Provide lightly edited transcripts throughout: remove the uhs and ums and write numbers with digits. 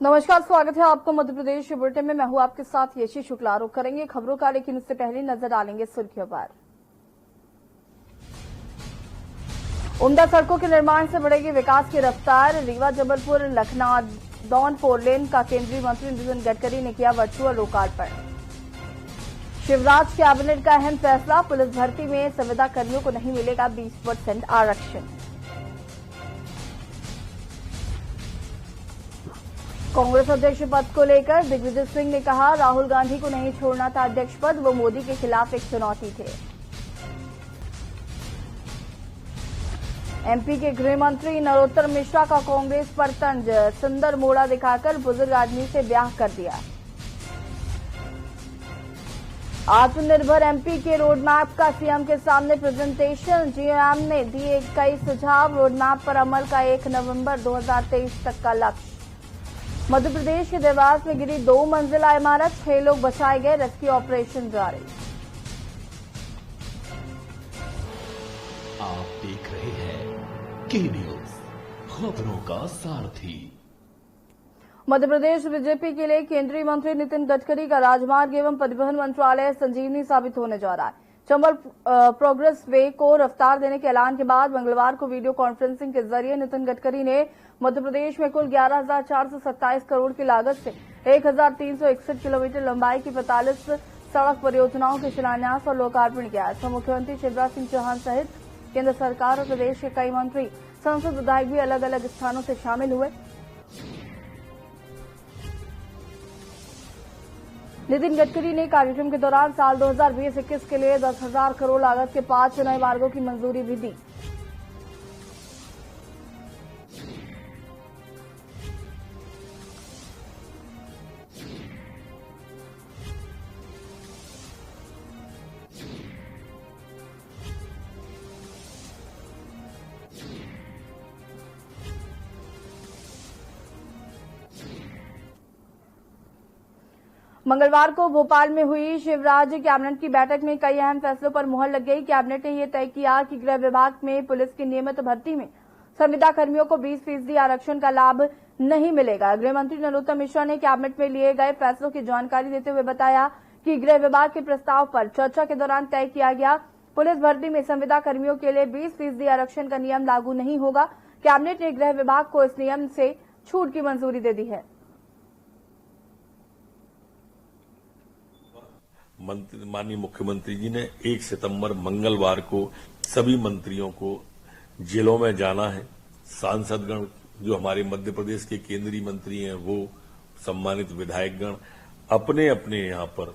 नमस्कार, स्वागत है आपको मध्य प्रदेश बुलेटिन में। मैं हूं आपके साथ यशी शुक्ला। रुक करेंगे खबरों का, लेकिन उससे पहले नजर डालेंगे सुर्खियों पर। उम्दा सड़कों के निर्माण से बढ़ेगी विकास की रफ्तार। रीवा जबलपुर लखनऊ 4 लेन का केंद्रीय मंत्री नितिन गडकरी ने किया वर्चुअल लोकार्पण। शिवराज कैबिनेट का अहम फैसला, पुलिस भर्ती में संविदा कर्मियों को नहीं मिलेगा 20% आरक्षण। कांग्रेस अध्यक्ष पद को लेकर दिग्विजय सिंह ने कहा, राहुल गांधी को नहीं छोड़ना था अध्यक्ष पद, वो मोदी के खिलाफ एक चुनौती थे। एमपी के गृह मंत्री नरोत्तम मिश्रा का कांग्रेस पर तंज, सुंदर मोड़ा दिखाकर बुजुर्ग आदमी से ब्याह कर दिया। आत्मनिर्भर एमपी के रोडमैप का सीएम के सामने प्रेजेंटेशन। जीएम ने दिए कई सुझाव, रोडमैप पर अमल का 1 नवंबर 2023 तक का लक्ष्य। मध्य प्रदेश के देवास में गिरी 2 मंजिला इमारत, 6 लोग बचाए गए, रेस्क्यू ऑपरेशन जारी। आप देख रहे हैं के न्यूज, खबरों का सारथी। मध्य प्रदेश बीजेपी के लिए केंद्रीय मंत्री नितिन गडकरी का राजमार्ग एवं परिवहन मंत्रालय संजीवनी साबित होने जा रहा है। चंबल प्रोग्रेस वे को रफ्तार देने के ऐलान के बाद मंगलवार को वीडियो कॉन्फ्रेंसिंग के जरिए नितिन गडकरी ने मध्य प्रदेश में कुल 11,427 करोड़ की लागत से 1,361 किलोमीटर लंबाई की 45 सड़क परियोजनाओं के शिलान्यास और लोकार्पण किया। इसमें मुख्यमंत्री शिवराज सिंह चौहान सहित केंद्र सरकार और प्रदेश के कई मंत्री, संसद विधायक भी अलग अलग स्थानों से शामिल हुए। नितिन गडकरी ने कार्यक्रम के दौरान साल 2020-21 के लिए 10,000 करोड़ लागत के 5 नए मार्गों की मंजूरी भी दी। मंगलवार को भोपाल में हुई शिवराज कैबिनेट की बैठक में कई अहम फैसलों पर मुहर लग गई। कैबिनेट ने यह तय किया कि गृह विभाग में पुलिस की नियमित भर्ती में संविदा कर्मियों को 20% आरक्षण का लाभ नहीं मिलेगा। गृह मंत्री नरोत्तम मिश्रा ने कैबिनेट में लिए गए फैसलों की जानकारी देते हुए बताया कि गृह विभाग के प्रस्ताव पर चर्चा के दौरान तय किया गया, पुलिस भर्ती में संविदा कर्मियों के लिए 20% आरक्षण का नियम लागू नहीं होगा। कैबिनेट ने गृह विभाग को इस नियम से छूट की मंजूरी दे दी है। माननीय मुख्यमंत्री जी ने 1 सितंबर मंगलवार को सभी मंत्रियों को जेलों में जाना है। सांसदगण जो हमारे मध्य प्रदेश के केंद्रीय मंत्री हैं, वो सम्मानित विधायकगण अपने अपने यहां पर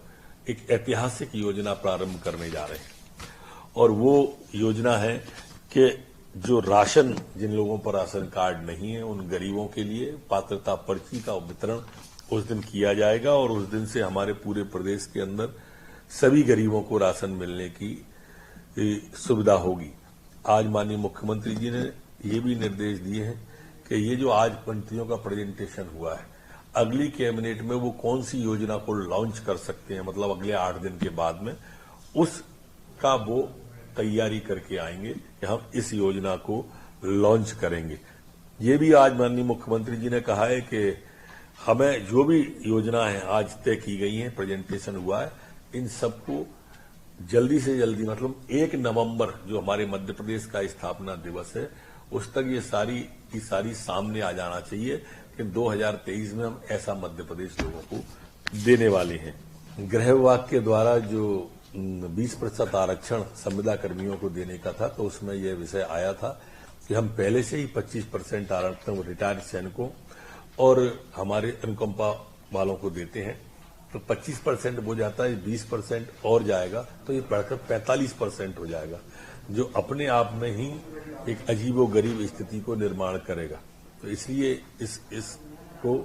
एक ऐतिहासिक योजना प्रारंभ करने जा रहे हैं। और वो योजना है कि जो राशन, जिन लोगों पर राशन कार्ड नहीं है, उन गरीबों के लिए पात्रता पर्ची का वितरण उस दिन किया जाएगा और उस दिन से हमारे पूरे प्रदेश के अंदर सभी गरीबों को राशन मिलने की सुविधा होगी। आज माननीय मुख्यमंत्री जी ने ये भी निर्देश दिए हैं कि ये जो आज मंत्रियों का प्रेजेंटेशन हुआ है, अगली कैबिनेट में वो कौन सी योजना को लॉन्च कर सकते हैं, मतलब अगले 8 दिन के बाद में, उसका वो तैयारी करके आएंगे कि हम इस योजना को लॉन्च करेंगे। ये भी आज माननीय मुख्यमंत्री जी ने कहा है कि हमें जो भी योजना है आज तय की गई है, प्रेजेंटेशन हुआ है, इन सबको जल्दी से जल्दी, मतलब 1 नवंबर जो हमारे मध्य प्रदेश का स्थापना दिवस है, उस तक ये सारी की सारी सामने आ जाना चाहिए कि 2023 में हम ऐसा मध्य प्रदेश लोगों को देने वाले हैं। गृह विभाग के द्वारा जो 20% आरक्षण संविदा कर्मियों को देने का था, तो उसमें यह विषय आया था कि हम पहले से ही 25% आरक्षण रिटायर्ड सैनिकों और हमारे अनुकंपा वालों को देते हैं, तो 25% हो जाता है, 20% और जाएगा तो ये बढ़कर 45% हो जाएगा, जो अपने आप में ही एक अजीबोगरीब स्थिति को निर्माण करेगा। तो इसलिए इसको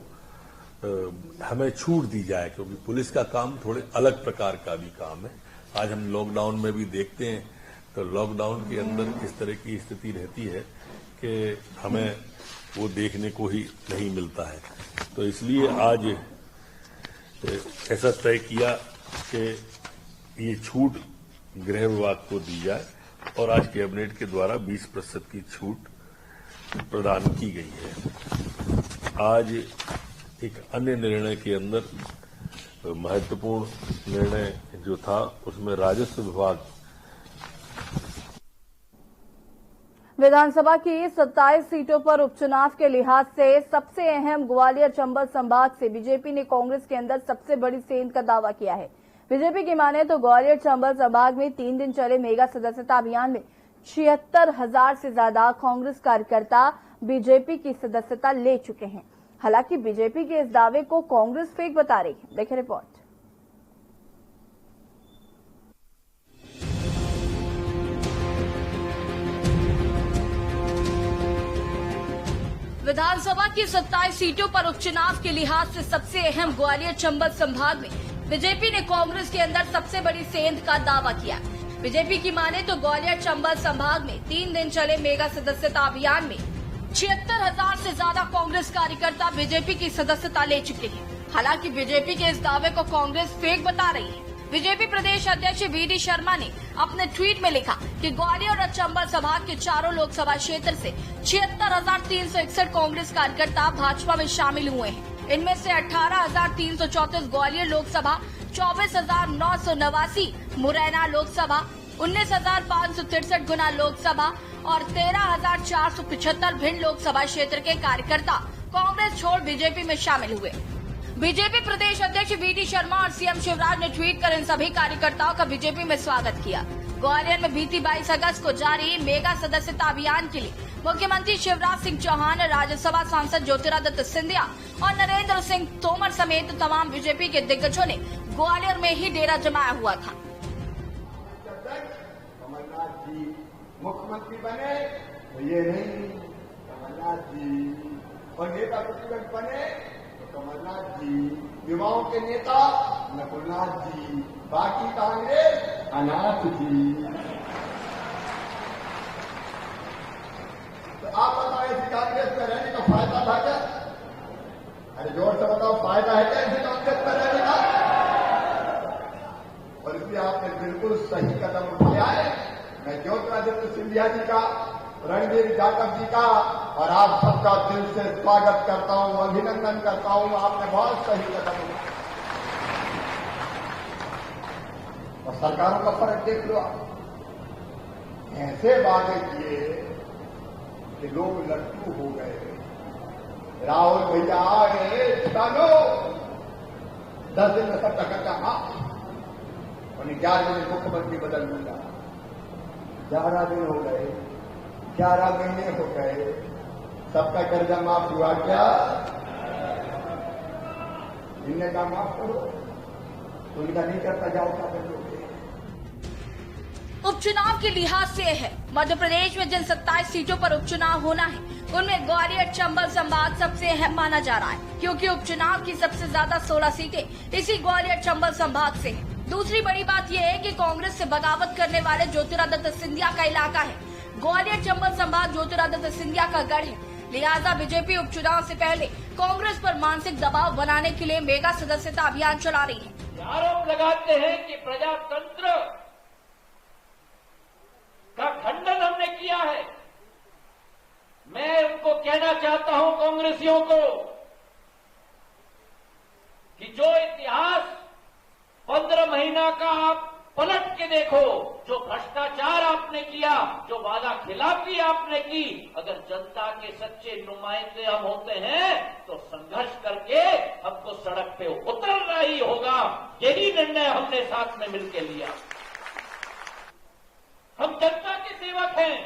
हमें छूट दी जाए, क्योंकि पुलिस का काम थोड़े अलग प्रकार का भी काम है। आज हम लॉकडाउन में भी देखते हैं, तो लॉकडाउन के अंदर किस तरह की स्थिति रहती है कि हमें वो देखने को ही नहीं मिलता है। तो इसलिए आज ऐसा तय किया कि ये छूट गृह विभाग को दी जाए और आज कैबिनेट के द्वारा 20% की छूट प्रदान की गई है। आज एक अन्य निर्णय के अंदर महत्वपूर्ण निर्णय जो था उसमें राजस्व विभाग विधानसभा की 27 सीटों पर उपचुनाव के लिहाज से सबसे अहम ग्वालियर चंबल संभाग से बीजेपी ने कांग्रेस के अंदर सबसे बड़ी सेंध का दावा किया है। बीजेपी की माने तो ग्वालियर चंबल संभाग में 3 दिन चले मेगा सदस्यता अभियान में 76,000 से ज्यादा कांग्रेस कार्यकर्ता बीजेपी की सदस्यता ले चुके हैं। हालांकि बीजेपी के इस दावे को कांग्रेस फेक बता रही है। देखें रिपोर्ट। विधानसभा की 27 सीटों पर उपचुनाव के लिहाज से सबसे अहम ग्वालियर चंबल संभाग में बीजेपी ने कांग्रेस के अंदर सबसे बड़ी सेंध का दावा किया। बीजेपी की माने तो ग्वालियर चंबल संभाग में 3 दिन चले मेगा सदस्यता अभियान में 76,000 से ज्यादा कांग्रेस कार्यकर्ता बीजेपी की सदस्यता ले चुके हैं। हालांकि बीजेपी के इस दावे को कांग्रेस फेक बता रही है। बीजेपी प्रदेश अध्यक्ष वीडी शर्मा ने अपने ट्वीट में लिखा कि ग्वालियर और चंबल संभाग के चारों लोकसभा क्षेत्र से 76,361 कांग्रेस कार्यकर्ता भाजपा में शामिल हुए हैं। इनमें से 18,334 ग्वालियर लोकसभा, 24,989 मुरैना लोकसभा, 19,563 गुना लोकसभा और 13,475 भिंड लोकसभा क्षेत्र के कार्यकर्ता कांग्रेस छोड़ बीजेपी में शामिल हुए। बीजेपी प्रदेश अध्यक्ष वीडी शर्मा और सीएम शिवराज ने ट्वीट कर इन सभी कार्यकर्ताओं का बीजेपी में स्वागत किया। ग्वालियर में बीती 22 अगस्त को जारी मेगा सदस्यता अभियान के लिए मुख्यमंत्री शिवराज सिंह चौहान, राज्यसभा सांसद ज्योतिरादित्य सिंधिया और नरेंद्र सिंह तोमर समेत तमाम बीजेपी के दिग्गजों ने ग्वालियर में ही डेरा जमाया हुआ था। कमलनाथ जी मुख्यमंत्री बने तो ये नहीं, कमलनाथ जी और नेता प्रतिपक्ष बने कमलनाथ जी, युवाओं के नेता नकुलनाथ जी, बाकी कांग्रेस अनाथ जी। तो आप बताओ इस कांग्रेस में रहने का फायदा था क्या? अरे जोर से बताओ, फायदा है क्या इस कांग्रेस में रहने का? और इसलिए आपने बिल्कुल सही कदम उठाया है। मैं ज्योतिरादित्य सिंधिया जी का, रणधीर जाटव जी का और आप सबका दिल से स्वागत करता हूं, अभिनंदन करता हूं। आपने बहुत सही कदम उठाया और सरकारों का फर्क देख लो आप। ऐसे वादे किए कि लोग लट्टू हो गए। राहुल भैया आए, चलो 10 दिन में सब टकरा और 11 दिन मुख्यमंत्री बदल दूंगा। 11 दिन हो गए, 11 महीने हो गए, सबका कर्जा माफ हुआ क्या? इनने का माफ करो तो इनका नहीं करता जाओ क्या कर लोगे? उपचुनाव के लिहाज से है मध्य प्रदेश में जिन 27 सीटों पर उपचुनाव होना है उनमें ग्वालियर चंबल संभाग सबसे अहम माना जा रहा है, क्योंकि उपचुनाव की सबसे ज्यादा 16 सीटें इसी ग्वालियर चंबल संभाग से हैं। दूसरी बड़ी बात यह है कि कांग्रेस से बगावत करने वाले ज्योतिरादित्य सिंधिया का इलाका है। ग्वालियर चंबल संभाग ज्योतिरादित्य सिंधिया का गढ़ है, लिहाजा बीजेपी उपचुनाव से पहले कांग्रेस पर मानसिक दबाव बनाने के लिए मेगा सदस्यता अभियान चला रही है। आरोप लगाते हैं कि प्रजातंत्र का खंडन हमने किया है। मैं उनको कहना चाहता हूं कांग्रेसियों को कि जो इतिहास 15 महीना का आप पलट के देखो, जो भ्रष्टाचार आपने किया, जो वादा खिलाफी आपने की, अगर जनता के सच्चे नुमाइंदे हम होते हैं तो संघर्ष करके हमको सड़क पे उतरना ही होगा। यही निर्णय हमने साथ में मिलकर लिया। हम जनता के सेवक हैं,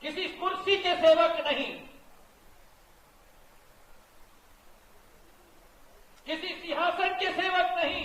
किसी कुर्सी के सेवक नहीं, किसी सिंहासन के सेवक नहीं।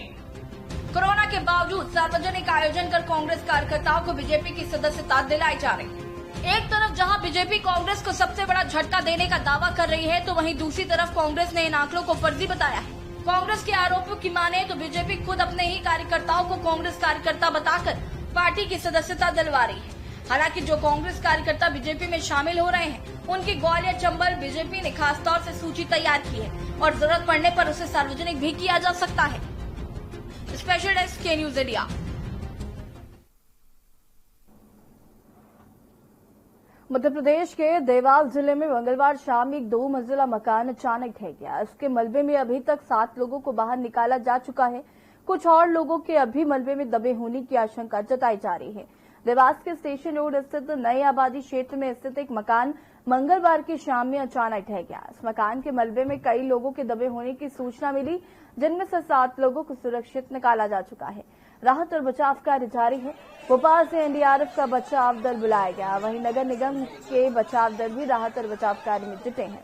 कोरोना के बावजूद सार्वजनिक आयोजन कर कांग्रेस कार्यकर्ताओं को बीजेपी की सदस्यता दिलाई जा रही है। एक तरफ जहां बीजेपी कांग्रेस को सबसे बड़ा झटका देने का दावा कर रही है, तो वहीं दूसरी तरफ कांग्रेस ने इन आंकड़ों को फर्जी बताया है। कांग्रेस के आरोपों की माने तो बीजेपी खुद अपने ही कार्यकर्ताओं को कांग्रेस कार्यकर्ता बताकर पार्टी की सदस्यता दिलवा रही है। हालांकि जो कांग्रेस कार्यकर्ता बीजेपी में शामिल हो रहे हैं, उनकी ग्वालियर चंबल बीजेपी ने खासतौर से सूची तैयार की है और जरूरत पड़ने पर उसे सार्वजनिक भी किया जा सकता है। स्पेशल डेस्क के न्यूज इंडिया। मध्य प्रदेश के देवास जिले में मंगलवार शाम एक 2 मंजिला मकान अचानक ढह गया। इसके मलबे में अभी तक 7 लोगों को बाहर निकाला जा चुका है। कुछ और लोगों के अभी मलबे में दबे होने की आशंका जताई जा रही है। देवास के स्टेशन रोड स्थित नई आबादी क्षेत्र में स्थित एक मकान मंगलवार की शाम में अचानक ढह गया। इस मकान के मलबे में कई लोगों के दबे होने की सूचना मिली, जिनमें से 7 लोगों को सुरक्षित निकाला जा चुका है। राहत और बचाव कार्य जारी है। भोपाल से एनडीआरएफ का बचाव दल बुलाया गया। वहीं नगर निगम के बचाव दल भी राहत और बचाव कार्य में जुटे हैं।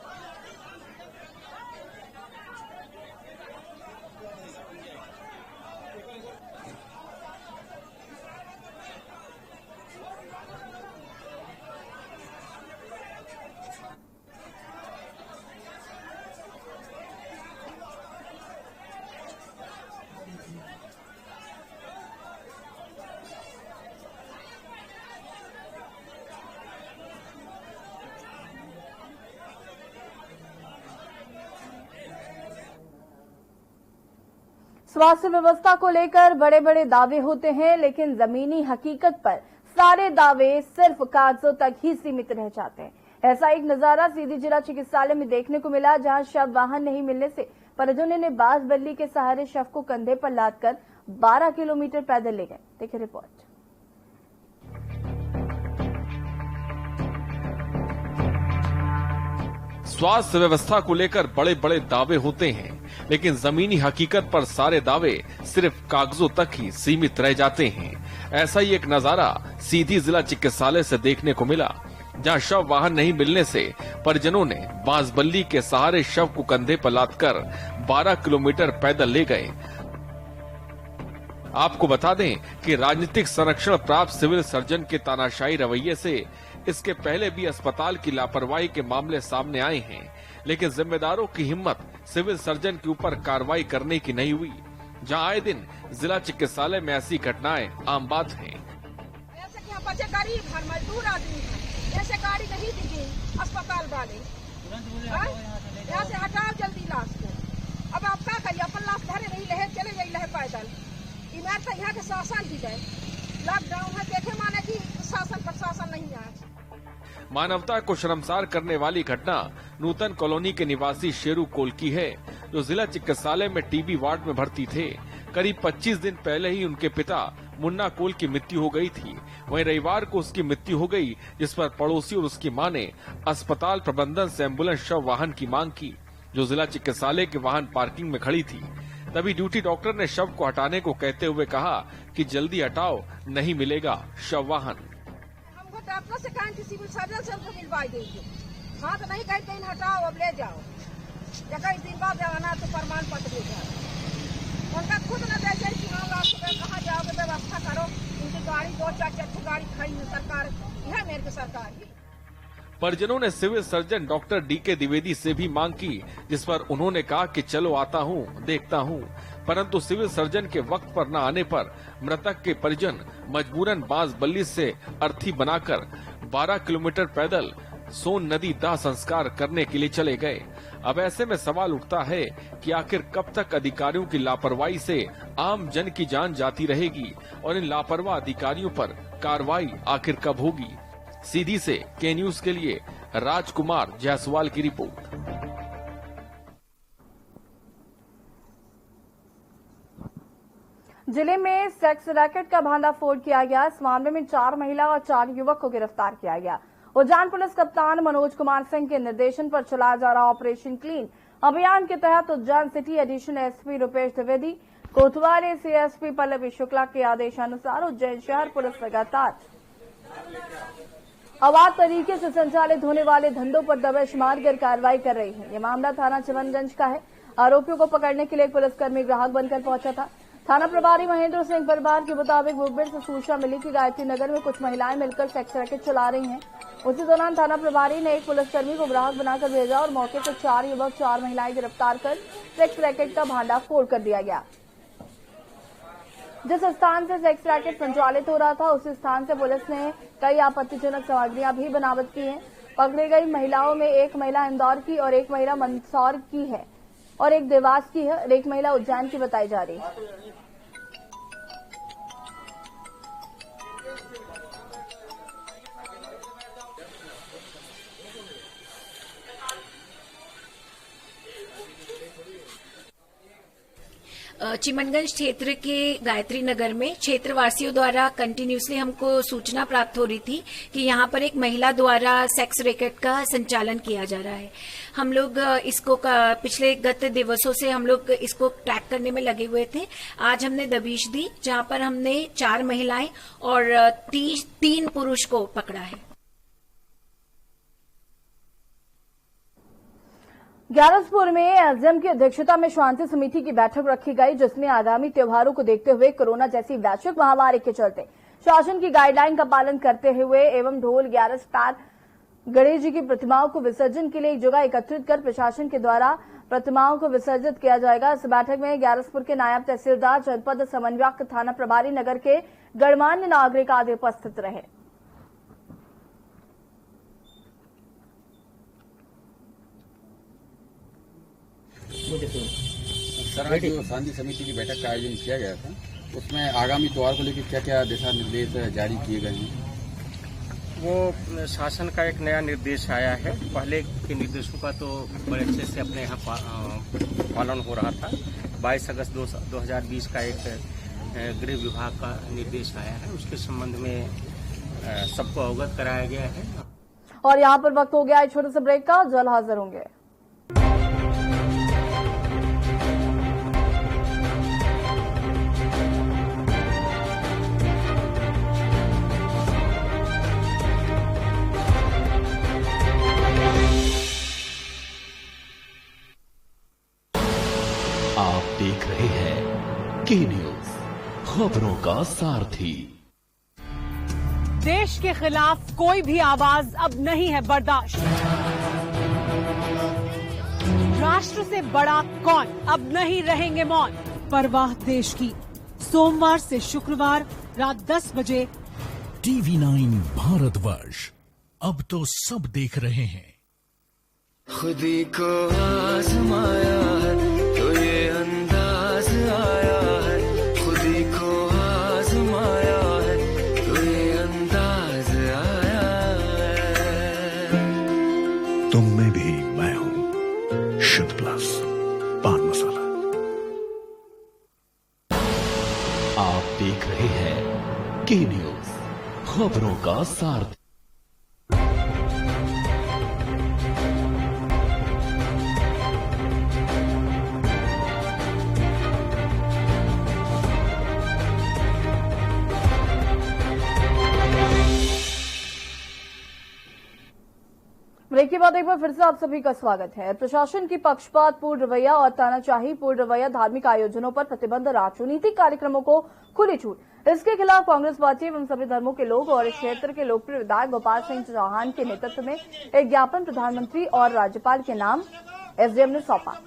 स्वास्थ्य व्यवस्था को लेकर बड़े बड़े दावे होते हैं, लेकिन जमीनी हकीकत पर सारे दावे सिर्फ कागजों तक ही सीमित रह जाते हैं। ऐसा एक नजारा सीधी जिला चिकित्सालय में देखने को मिला, जहां शव वाहन नहीं मिलने से परिजनों ने बांस बल्ली के सहारे शव को कंधे पर लादकर 12 किलोमीटर पैदल ले गए। देखिए रिपोर्ट। स्वास्थ्य व्यवस्था को लेकर बड़े बड़े दावे होते हैं, लेकिन जमीनी हकीकत पर सारे दावे सिर्फ कागजों तक ही सीमित रह जाते हैं। ऐसा ही एक नजारा सीधी जिला चिकित्सालय से देखने को मिला, जहां शव वाहन नहीं मिलने से परिजनों ने बांसबल्ली के सहारे शव को कंधे पर लादकर 12 किलोमीटर पैदल ले गए। आपको बता दें कि राजनीतिक संरक्षण प्राप्त सिविल सर्जन के तानाशाही रवैये से इसके पहले भी अस्पताल की लापरवाही के मामले सामने आए हैं, लेकिन जिम्मेदारों की हिम्मत सिविल सर्जन के ऊपर कार्रवाई करने की नहीं हुई, जहां आए दिन जिला चिकित्सालय में ऐसी घटनाएं आम बात हैं। ऐसे कि बच्चे गरीब हैं, मजदूर आदमी हैं, ऐसे गाड़ी नहीं दिखे अस्पताल वाले, यहाँ से हटाओ जल्दी लाश को। अब आप क्या करिए, अपन लाश धरे नहीं रहे, चले गई रहे पैदल। इमारत तो यहाँ के शासन भी गए, लॉकडाउन है, देखे माने की शासन प्रशासन नहीं है। मानवता को शर्मसार करने वाली घटना नूतन कॉलोनी के निवासी शेरू कोल की है, जो जिला चिकित्सालय में टीबी वार्ड में भर्ती थे। करीब 25 दिन पहले ही उनके पिता मुन्ना कोल की मृत्यु हो गई थी। वहीं रविवार को उसकी मृत्यु हो गई, जिस पर पड़ोसी और उसकी मां ने अस्पताल प्रबंधन से एम्बुलेंस शव वाहन की मांग की, जो जिला चिकित्सालय के वाहन पार्किंग में खड़ी थी। तभी ड्यूटी डॉक्टर ने शव को हटाने को कहते हुए कहा कि जल्दी हटाओ, नहीं मिलेगा शव वाहन। डॉक्टर से कहें कि सिविल सर्जन से हमको मिलवाई देंगे। हाँ तो नहीं कहते हैं हटाओ, अब ले जाओ, या कई दिन बाद जाना तो प्रमाण पत्र दे जाओ। उनका खुद न दे जाए कि हाँ आप कहाँ जाओगे, व्यवस्था करो। उनकी गाड़ी 2-4 गाड़ी खड़ी है सरकार, यह मेरे की सरकार ही। परिजनों ने civil surgeon doctor DK Dwivedi से भी मांग की, जिस पर उन्होंने कहा कि चलो आता हूँ, देखता हूँ, परंतु सिविल सर्जन के वक्त पर न आने पर मृतक के परिजन मजबूरन बांसबल्ली से अर्थी बनाकर 12 किलोमीटर पैदल सोन नदी दाह संस्कार करने के लिए चले गए। अब ऐसे में सवाल उठता है कि आखिर कब तक अधिकारियों की लापरवाही से आम जन की जान जाती रहेगी और इन लापरवाह अधिकारियों पर कार्रवाई आखिर कब होगी। सीधी से के न्यूज के लिए राजकुमार जायसवाल की रिपोर्ट। जिले में सेक्स रैकेट का भांडाफोड़ किया गया। इस मामले में 4 महिला और 4 युवक को गिरफ्तार किया गया। उज्जैन पुलिस कप्तान मनोज कुमार सिंह के निर्देशन पर चलाया जा रहा ऑपरेशन क्लीन अभियान के तहत Ujjain city additional SP Rupesh Dwivedi, Kotwali CSP Pallavi Shukla के आदेशानुसार उज्जैन शहर पुलिस लगातार अवैध तरीके से संचालित होने वाले धंधों पर दबिश मारकर कार्रवाई कर रही है। यह मामला थाना चिमनगंज का है। आरोपियों को पकड़ने के लिए एक पुलिसकर्मी ग्राहक बनकर पहुंचा था। थाना प्रभारी महेंद्र सिंह परिवार के मुताबिक मुखबिर से सूचना मिली कि गायत्री नगर में कुछ महिलाएं मिलकर सेक्स रैकेट चला रही हैं। उसी दौरान थाना प्रभारी ने एक पुलिसकर्मी को ग्राहक बनाकर भेजा और मौके पर 4 युवक 4 महिलाएं गिरफ्तार कर सेक्स रैकेट का भांडाफोड़ कर दिया गया। जिस स्थान से सेक्स रैकेट संचालित हो रहा था, उसी स्थान से पुलिस ने कई आपत्तिजनक सामग्रियां भी बरामद की हैं। पकड़ी गई महिलाओं में एक महिला इंदौर की और एक महिला मंदसौर की है और एक देवास की है और एक महिला उज्जैन की बताई जा रही है। चिमनगंज क्षेत्र के गायत्री नगर में क्षेत्रवासियों द्वारा कंटिन्यूसली हमको सूचना प्राप्त हो रही थी कि यहाँ पर एक महिला द्वारा सेक्स रैकेट का संचालन किया जा रहा है। हम लोग इसको पिछले गत दिवसों से हम लोग इसको ट्रैक करने में लगे हुए थे। आज हमने दबिश दी, जहाँ पर हमने 4 महिलाएं और 3 पुरुष को पकड़ा है। ग्यारसपुर में एसडीएम की अध्यक्षता में शांति समिति की बैठक रखी गई, जिसमें आगामी त्योहारों को देखते हुए कोरोना जैसी वैश्विक महामारी के चलते शासन की गाइडलाइन का पालन करते हुए एवं ढोल 11 स्टार गणेश जी की प्रतिमाओं को विसर्जन के लिए एक जगह एकत्रित कर प्रशासन के द्वारा प्रतिमाओं को विसर्जित किया जाएगा। इस बैठक में ग्यारसपुर के नायब तहसीलदार, जनपद समन्वयक, थाना प्रभारी, नगर के गणमान्य नागरिक आदि उपस्थित रहे। सर, आज जो शांति समिति की बैठक का आयोजन किया गया था, उसमें आगामी त्योहार को लेकर क्या क्या दिशा निर्देश जारी किए गए हैं? वो शासन का एक नया निर्देश आया है। पहले के निर्देशों का तो बड़े अच्छे से अपने यहाँ पालन हो रहा था। 22 अगस्त 2020 का एक गृह विभाग का निर्देश आया है, उसके संबंध में सबको अवगत कराया गया है। और यहाँ पर वक्त हो गया एक छोटे से ब्रेक का, जल्द हाजिर होंगे। आप देख रहे हैं के न्यूज, खबरों का सारथी। देश के खिलाफ कोई भी आवाज अब नहीं है बर्दाश्त। राष्ट्र से बड़ा कौन, अब नहीं रहेंगे मौन। परवाह देश की, सोमवार से शुक्रवार रात 10 बजे TV9 भारतवर्ष। अब तो सब देख रहे हैं। खुदी को आजमाया है तो ये अंदाज आया है, खुदी को आजमाया है तो ये अंदाज आया है। तुम में भी मैं हूं, शुद्ध प्लस पान मसाला। आप देख रहे हैं के न्यूज, खबरों का सारथी। ब्रेक के बाद एक बार फिर से आप सभी का स्वागत है। प्रशासन की पक्षपातपूर्ण रवैया और तानाशाहीपूर्ण रवैया, धार्मिक आयोजनों पर प्रतिबंध, राजनीतिक कार्यक्रमों को खुली छूट, इसके खिलाफ कांग्रेस पार्टी एवं सभी धर्मों के लोग और इस क्षेत्र के लोकप्रिय विधायक गोपाल सिंह चौहान के नेतृत्व में एक ज्ञापन प्रधानमंत्री और राज्यपाल के नाम एसडीएम ने सौंपा,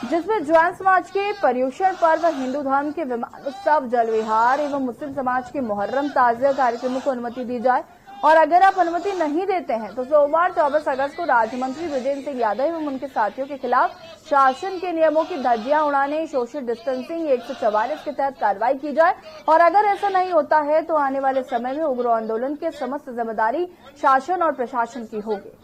जिसमें जैन समाज के पर्युषण पर्व, हिंदू धर्म के विमान उत्सव, जल विहार एवं मुस्लिम समाज के मुहर्रम ताजिया कार्यक्रमों को अनुमति दी जाए और अगर आप अनुमति नहीं देते हैं तो सोमवार 24 अगस्त को राज्य मंत्री विजेंद्र सिंह यादव एवं उनके साथियों के खिलाफ शासन के नियमों की धज्जियां उड़ाने, सोशल डिस्टेंसिंग 144 के तहत कार्रवाई की जाए और अगर ऐसा नहीं होता है तो आने वाले समय में उग्र आंदोलन के समस्त जिम्मेदारी शासन और प्रशासन की होगी।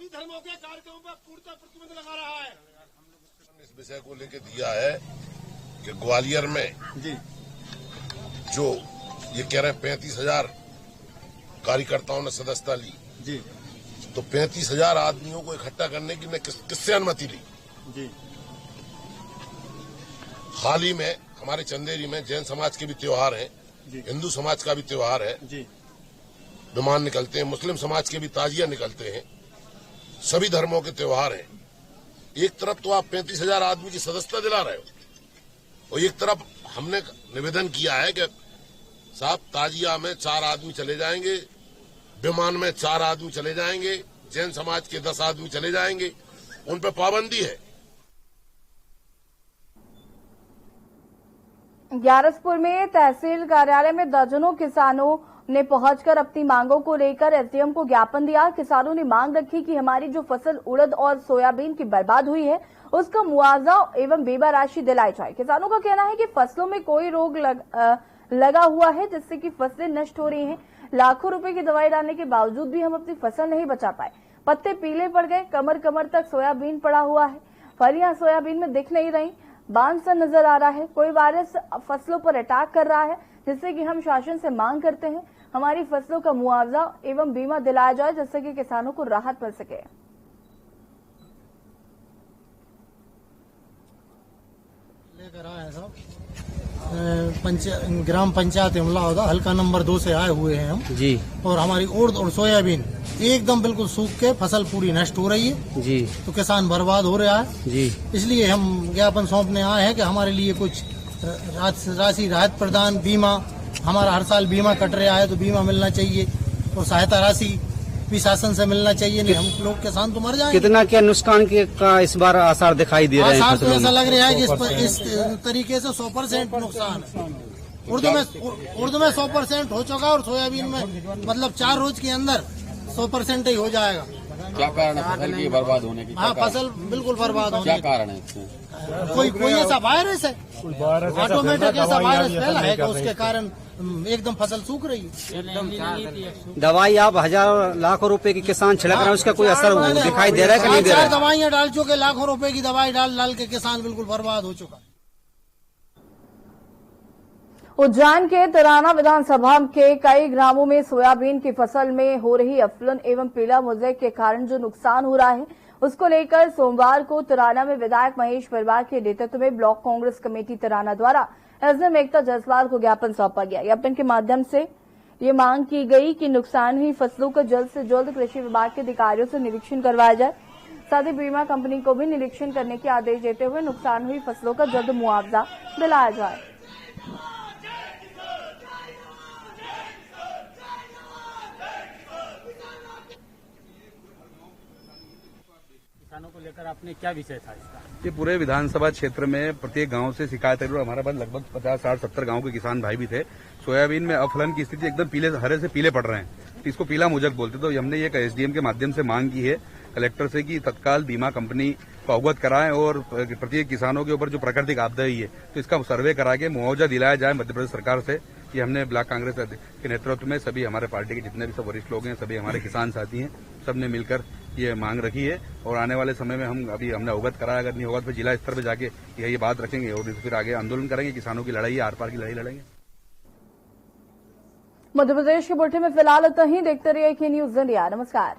धर्मों के कार्यक्रमों पर पूर्णतः प्रतिबंध लगा रहा है। इस विषय को लेकर दिया है कि ग्वालियर में जी जो ये कह रहे हैं 35,000 कार्यकर्ताओं ने सदस्यता ली जी, तो 35,000 आदमियों को इकट्ठा करने की ने किससे अनुमति ली जी। हाल ही में हमारे चंदेरी में जैन समाज के भी त्योहार हैं, हिंदू समाज का भी त्योहार है जी, विमान निकलते हैं, मुस्लिम समाज के भी ताजिया निकलते हैं, सभी धर्मों के त्योहार हैं। एक तरफ तो आप 35,000 आदमी की सदस्यता दिला रहे हो और एक तरफ हमने निवेदन किया है कि साहब ताजिया में 4 आदमी चले जाएंगे, विमान में 4 आदमी चले जाएंगे, जैन समाज के 10 आदमी चले जाएंगे, उन पर पाबंदी है। ग्यारसपुर में तहसील कार्यालय में दर्जनों किसानों ने पहुंचकर अपनी मांगों को लेकर एसडीएम को ज्ञापन दिया। किसानों ने मांग रखी कि हमारी जो फसल उड़द और सोयाबीन की बर्बाद हुई है उसका मुआवजा एवं बीमा राशि दिलाई जाए। किसानों का कहना है कि फसलों में कोई रोग लगा हुआ है जिससे कि फसलें नष्ट हो रही हैं। लाखों रुपए की दवाई डालने के बावजूद भी हम अपनी फसल नहीं बचा पाए। पत्ते पीले पड़ गए, कमर कमर तक सोयाबीन पड़ा हुआ है, फलियां सोयाबीन में दिख नहीं रही, बांझ सा नजर आ रहा है। कोई वायरस फसलों पर अटैक कर रहा है जिससे कि हम शासन से मांग करते हैं हमारी फसलों का मुआवजा एवं बीमा दिलाया जाए जिससे कि किसानों को राहत मिल सके। लेकर आए साहब ग्राम पंचायत इमलाउदा हल्का नंबर 2 से आए हुए हैं हम जी। और हमारी उड़द और सोयाबीन एकदम बिल्कुल सूख के फसल पूरी नष्ट हो रही है जी। तो किसान बर्बाद हो रहा है जी। इसलिए हम ज्ञापन सौंपने आए हैं कि हमारे लिए कुछ राशि राहत प्रदान, बीमा, हमारा हर साल बीमा कट रहा है तो बीमा मिलना चाहिए और सहायता राशि भी शासन से मिलना चाहिए। नहीं हम लोग किसान तो मर जाएंगे। कितना क्या नुकसान का इस बार आसार दिखाई दे रहे हैं? आसार तो ऐसा लग रहा है कि इस तरीके से 100% नुकसान है। उर्दू में 100% हो चुका और सोयाबीन में मतलब 4 रोज के अंदर 100% ही हो जाएगा। क्या कारण है फसल की बर्बाद होने की? हाँ, फसल बिल्कुल बर्बाद होने क्या कारण है? कोई ऐसा वायरस है, ऑटोमेटिक ऐसा वायरस फैला है कि उसके कारण एकदम फसल सूख रही है। दवाई आप हजार लाखों रुपए की किसान छिड़क रहे हैं, उसका कोई असर दिखाई दे रहा है कि नहीं दे रहा है? दवाइयाँ डाल चुके, लाखों रुपए की दवाई डाल के किसान बिल्कुल बर्बाद हो चुका। उज्जैन के तराना विधानसभा के कई ग्रामों में सोयाबीन की फसल में हो रही अफलन एवं पीला मोज़ेक के कारण जो नुकसान हो रहा है उसको लेकर सोमवार को तराना में विधायक महेश परिवार के नेतृत्व में ब्लॉक कांग्रेस कमेटी तराना द्वारा एसडीएम एकता जायसवाल को ज्ञापन सौंपा गया। ज्ञापन के माध्यम से ये मांग की गई कि नुकसान हुई फसलों का जल्द से जल्द कृषि विभाग के अधिकारियों से निरीक्षण करवाया जाए, साथ ही बीमा कंपनी को भी निरीक्षण करने के आदेश देते हुए नुकसान हुई फसलों का जल्द मुआवजा दिलाया जाए। किसानों को लेकर आपने क्या विषय था इसका? ये पूरे विधानसभा क्षेत्र में प्रत्येक गांव से शिकायत है। हमारे पास लगभग 50, 60, 70 गांव के किसान भाई भी थे। सोयाबीन में अफलन की स्थिति एकदम पीले, हरे से पीले पड़ रहे हैं, इसको पीला मोज़ेक बोलते। तो हमने ये एसडीएम के माध्यम से मांग की है कलेक्टर से कि तत्काल बीमा कंपनी को अवगत कराएं और प्रत्येक किसानों के ऊपर जो प्राकृतिक आपदा हुई है तो इसका सर्वे करा के मुआवजा दिलाया जाए मध्य प्रदेश सरकार से। ये हमने ब्लॉक कांग्रेस के नेतृत्व में सभी हमारे पार्टी के जितने भी सब वरिष्ठ लोग हैं, सभी हमारे किसान साथी हैं, सबने मिलकर ये मांग रखी है। और आने वाले समय में हमने अवगत कराया, अगर नहीं होगा तो जिला स्तर पर जाके ये बात रखेंगे और फिर आगे आंदोलन करेंगे। किसानों की लड़ाई, आर पार की लड़ाई लड़ेंगे। मध्य प्रदेश के बुलेटिन में फिलहाल इतना ही। देखते रहिए के न्यूज इंडिया। नमस्कार।